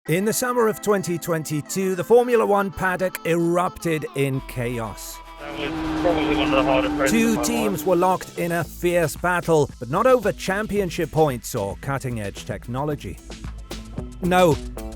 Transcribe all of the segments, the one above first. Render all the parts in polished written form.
In the summer of 2022, the Formula One paddock erupted in chaos. That was probably one of the hardest races Two of my teams life. were locked in a fierce battle, but not over championship points or cutting-edge technology. No,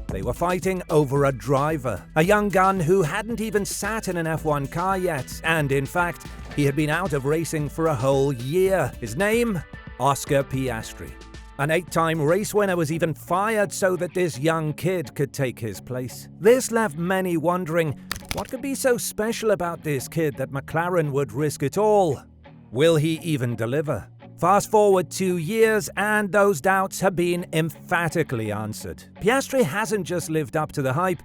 they were fighting over a driver, a young gun who hadn't even sat in an F1 car yet, and in fact, he had been out of racing for a whole year. His name? Oscar Piastri. An 8-time race winner was even fired so that this young kid could take his place. This left many wondering, what could be so special about this kid that McLaren would risk it all? Will he even deliver? Fast forward 2 years and those doubts have been emphatically answered. Piastri hasn't just lived up to the hype,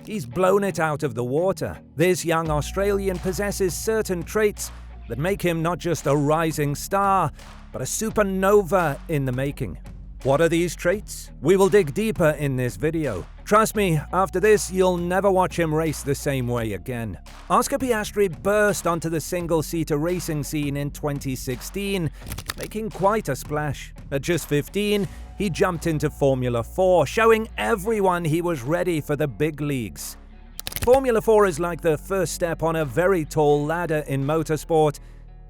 he's blown it out of the water. This young Australian possesses certain traits that make him not just a rising star, but a supernova in the making. What are these traits? We will dig deeper in this video. Trust me, after this, you'll never watch him race the same way again. Oscar Piastri burst onto the single-seater racing scene in 2016, making quite a splash. At just 15, he jumped into Formula 4, showing everyone he was ready for the big leagues. Formula 4 is like the first step on a very tall ladder in motorsport,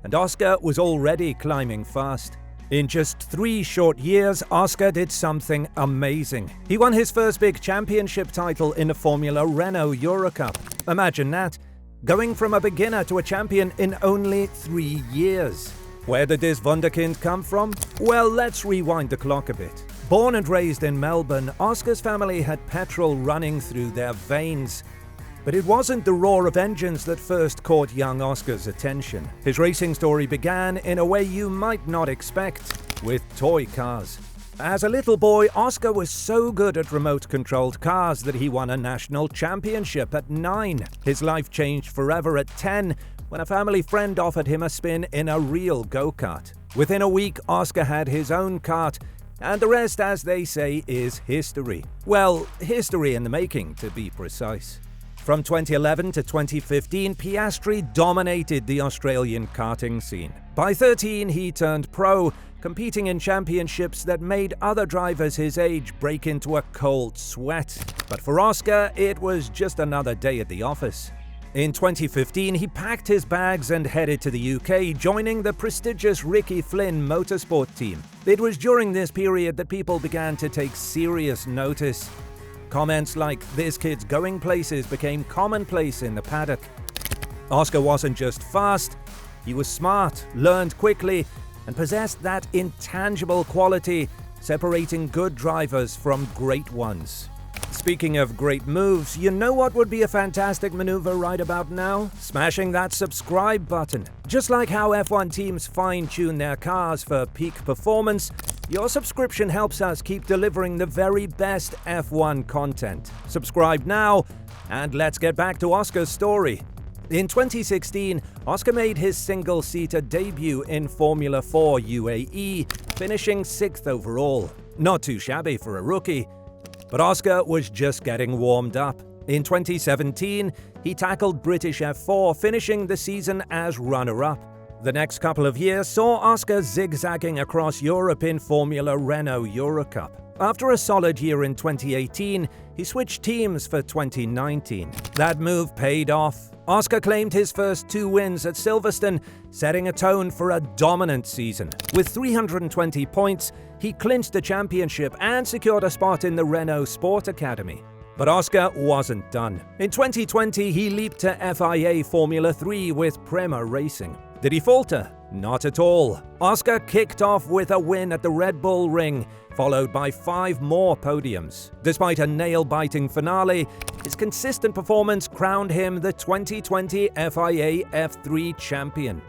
and Oscar was already climbing fast. In just 3 short years, Oscar did something amazing. He won his first big championship title in the Formula Renault Eurocup. Imagine that, going from a beginner to a champion in only 3 years. Where did this wunderkind come from? Well, let's rewind the clock a bit. Born and raised in Melbourne, Oscar's family had petrol running through their veins. But it wasn't the roar of engines that first caught young Oscar's attention. His racing story began in a way you might not expect, with toy cars. As a little boy, Oscar was so good at remote-controlled cars that he won a national championship at 9. His life changed forever at 10, when a family friend offered him a spin in a real go-kart. Within a week, Oscar had his own kart, and the rest, as they say, is history. Well, history in the making, to be precise. From 2011 to 2015, Piastri dominated the Australian karting scene. By 13, he turned pro, competing in championships that made other drivers his age break into a cold sweat. But for Oscar, it was just another day at the office. In 2015, he packed his bags and headed to the UK, joining the prestigious Ricky Flynn motorsport team. It was during this period that people began to take serious notice. Comments like, "This kid's going places," became commonplace in the paddock. Oscar wasn't just fast, he was smart, learned quickly, and possessed that intangible quality separating good drivers from great ones. Speaking of great moves, you know what would be a fantastic maneuver right about now? Smashing that subscribe button. Just like how F1 teams fine-tune their cars for peak performance, your subscription helps us keep delivering the very best F1 content. Subscribe now, and let's get back to Oscar's story. In 2016, Oscar made his single-seater debut in Formula 4 UAE, finishing 6th overall. Not too shabby for a rookie, but Oscar was just getting warmed up. In 2017, he tackled British F4, finishing the season as runner-up. The next couple of years saw Oscar zigzagging across Europe in Formula Renault Eurocup. After a solid year in 2018, he switched teams for 2019. That move paid off. Oscar claimed his first 2 wins at Silverstone, setting a tone for a dominant season. With 320 points, he clinched the championship and secured a spot in the Renault Sport Academy. But Oscar wasn't done. In 2020, he leaped to FIA Formula 3 with Prema Racing. Did he falter? Not at all. Oscar kicked off with a win at the Red Bull Ring, followed by 5 more podiums. Despite a nail-biting finale, his consistent performance crowned him the 2020 FIA F3 champion.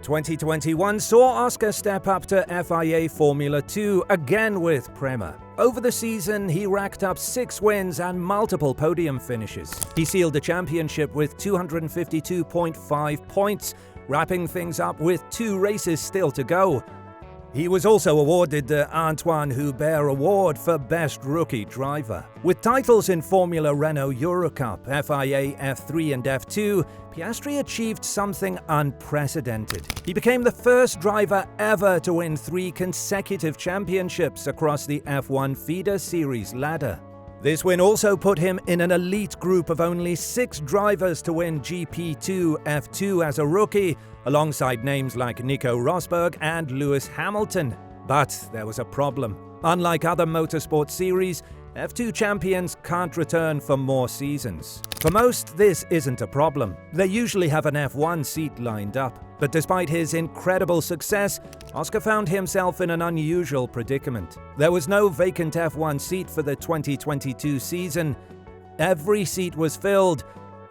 2021 saw Oscar step up to FIA Formula 2, again with Prema. Over the season, he racked up 6 wins and multiple podium finishes. He sealed the championship with 252.5 points, wrapping things up with 2 races still to go. He was also awarded the Antoine Hubert Award for Best Rookie Driver. With titles in Formula Renault Eurocup, FIA F3 and F2, Piastri achieved something unprecedented. He became the first driver ever to win 3 consecutive championships across the F1 Feeder Series ladder. This win also put him in an elite group of only 6 drivers to win GP2 F2 as a rookie, alongside names like Nico Rosberg and Lewis Hamilton. But there was a problem. Unlike other motorsport series, F2 champions can't return for more seasons. For most, this isn't a problem. They usually have an F1 seat lined up. But despite his incredible success, Oscar found himself in an unusual predicament. There was no vacant F1 seat for the 2022 season. Every seat was filled,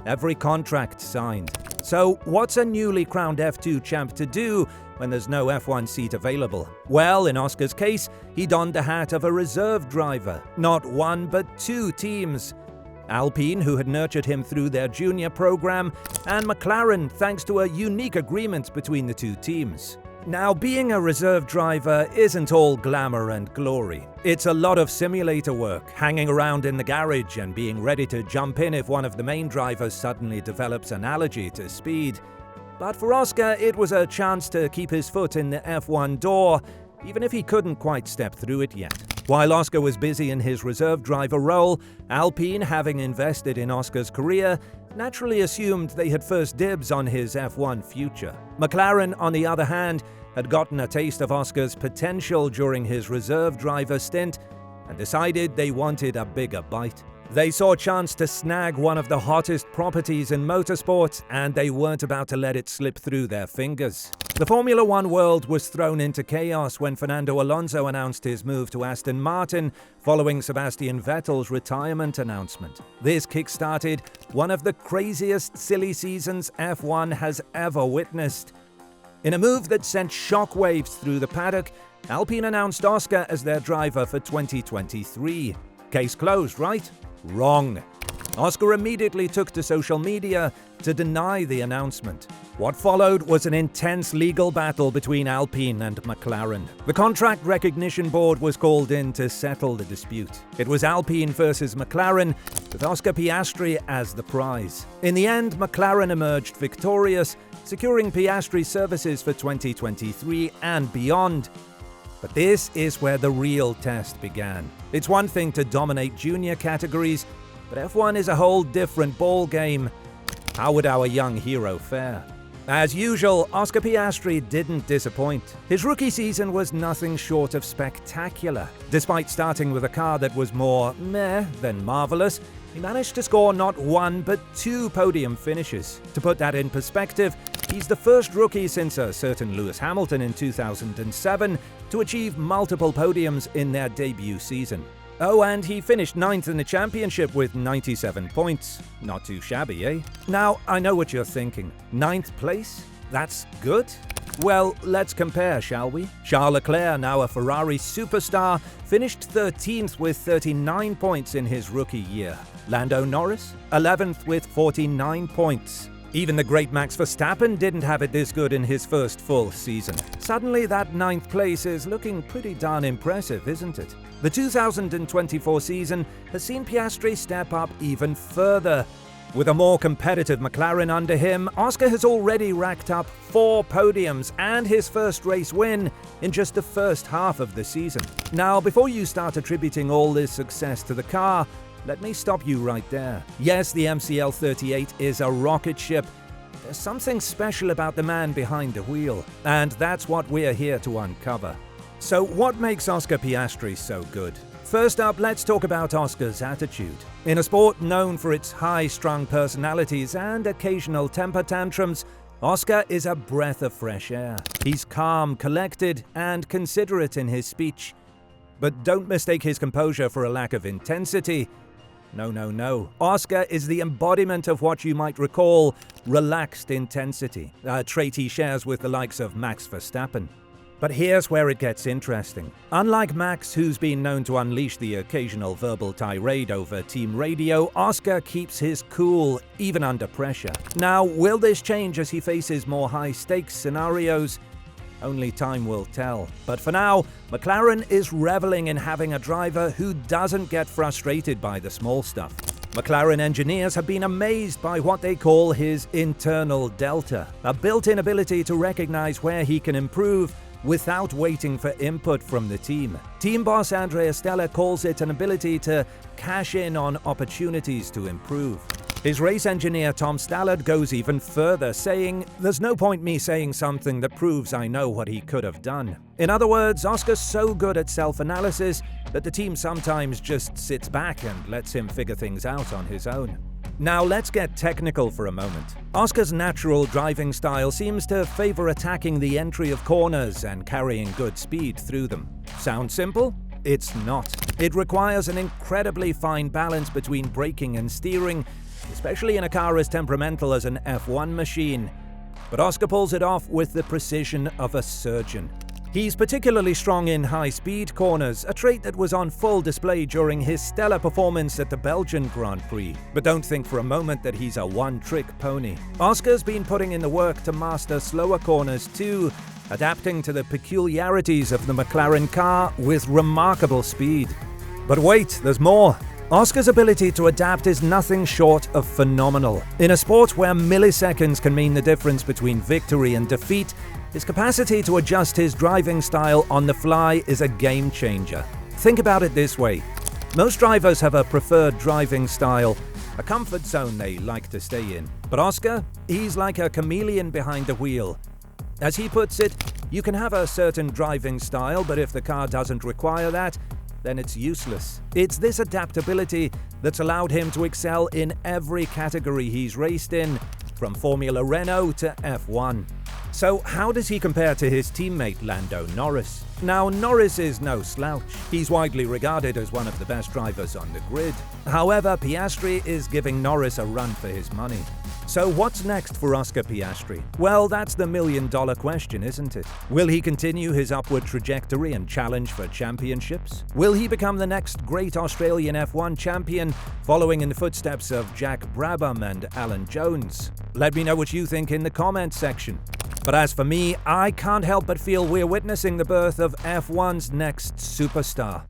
every contract signed. So what's a newly crowned F2 champ to do when there's no F1 seat available? Well, in Oscar's case, he donned the hat of a reserve driver. Not one, but 2 teams. Alpine, who had nurtured him through their junior program, and McLaren, thanks to a unique agreement between the 2 teams. Now, being a reserve driver isn't all glamour and glory. It's a lot of simulator work, hanging around in the garage and being ready to jump in if one of the main drivers suddenly develops an allergy to speed. But for Oscar, it was a chance to keep his foot in the F1 door, even if he couldn't quite step through it yet. While Oscar was busy in his reserve driver role, Alpine, having invested in Oscar's career, naturally assumed they had first dibs on his F1 future. McLaren, on the other hand, had gotten a taste of Oscar's potential during his reserve driver stint and decided they wanted a bigger bite. They saw a chance to snag one of the hottest properties in motorsport, and they weren't about to let it slip through their fingers. The Formula One world was thrown into chaos when Fernando Alonso announced his move to Aston Martin following Sebastian Vettel's retirement announcement. This kick-started one of the craziest silly seasons F1 has ever witnessed. In a move that sent shockwaves through the paddock, Alpine announced Oscar as their driver for 2023. Case closed, right? Wrong. Oscar immediately took to social media to deny the announcement. What followed was an intense legal battle between Alpine and McLaren. The Contract Recognition Board was called in to settle the dispute. It was Alpine versus McLaren, with Oscar Piastri as the prize. In the end, McLaren emerged victorious, securing Piastri's services for 2023 and beyond. But this is where the real test began. It's one thing to dominate junior categories, but F1 is a whole different ballgame. How would our young hero fare? As usual, Oscar Piastri didn't disappoint. His rookie season was nothing short of spectacular. Despite starting with a car that was more meh than marvelous, he managed to score not 1 but 2 podium finishes. To put that in perspective, he's the first rookie since a certain Lewis Hamilton in 2007 to achieve multiple podiums in their debut season. Oh, and he finished 9th in the championship with 97 points. Not too shabby, eh? Now, I know what you're thinking. 9th place? That's good? Well, let's compare, shall we? Charles Leclerc, now a Ferrari superstar, finished 13th with 39 points in his rookie year. Lando Norris, 11th with 49 points. Even the great Max Verstappen didn't have it this good in his first full season. Suddenly, that 9th place is looking pretty darn impressive, isn't it? The 2024 season has seen Piastri step up even further. With a more competitive McLaren under him, Oscar has already racked up 4 podiums and his first race win in just the first half of the season. Now, before you start attributing all this success to the car, let me stop you right there. Yes, the MCL38 is a rocket ship. There's something special about the man behind the wheel, and that's what we're here to uncover. So what makes Oscar Piastri so good? First up, let's talk about Oscar's attitude. In a sport known for its high-strung personalities and occasional temper tantrums, Oscar is a breath of fresh air. He's calm, collected, and considerate in his speech. But don't mistake his composure for a lack of intensity. No. Oscar is the embodiment of what you might recall relaxed intensity, a trait he shares with the likes of Max Verstappen. But here's where it gets interesting. Unlike Max, who's been known to unleash the occasional verbal tirade over team radio, Oscar keeps his cool, even under pressure. Now, will this change as he faces more high-stakes scenarios? Only time will tell. But for now, McLaren is reveling in having a driver who doesn't get frustrated by the small stuff. McLaren engineers have been amazed by what they call his internal delta, a built-in ability to recognize where he can improve without waiting for input from the team. Team boss Andrea Stella calls it an ability to cash in on opportunities to improve. His race engineer Tom Stallard goes even further, saying, "There's no point me saying something that proves I know what he could have done." In other words, Oscar's so good at self-analysis that the team sometimes just sits back and lets him figure things out on his own. Now let's get technical for a moment. Oscar's natural driving style seems to favor attacking the entry of corners and carrying good speed through them. Sound simple? It's not. It requires an incredibly fine balance between braking and steering, especially in a car as temperamental as an F1 machine. But Oscar pulls it off with the precision of a surgeon. He's particularly strong in high-speed corners, a trait that was on full display during his stellar performance at the Belgian Grand Prix. But don't think for a moment that he's a one-trick pony. Oscar's been putting in the work to master slower corners too, adapting to the peculiarities of the McLaren car with remarkable speed. But wait, there's more. Oscar's ability to adapt is nothing short of phenomenal. In a sport where milliseconds can mean the difference between victory and defeat, his capacity to adjust his driving style on the fly is a game changer. Think about it this way. Most drivers have a preferred driving style, a comfort zone they like to stay in. But Oscar, he's like a chameleon behind the wheel. As he puts it, you can have a certain driving style, but if the car doesn't require that, then it's useless. It's this adaptability that's allowed him to excel in every category he's raced in, from Formula Renault to F1. So how does he compare to his teammate Lando Norris? Now, Norris is no slouch. He's widely regarded as one of the best drivers on the grid. However, Piastri is giving Norris a run for his money. So what's next for Oscar Piastri? Well, that's the million-dollar question, isn't it? Will he continue his upward trajectory and challenge for championships? Will he become the next great Australian F1 champion, following in the footsteps of Jack Brabham and Alan Jones? Let me know what you think in the comments section. But as for me, I can't help but feel we're witnessing the birth of F1's next superstar.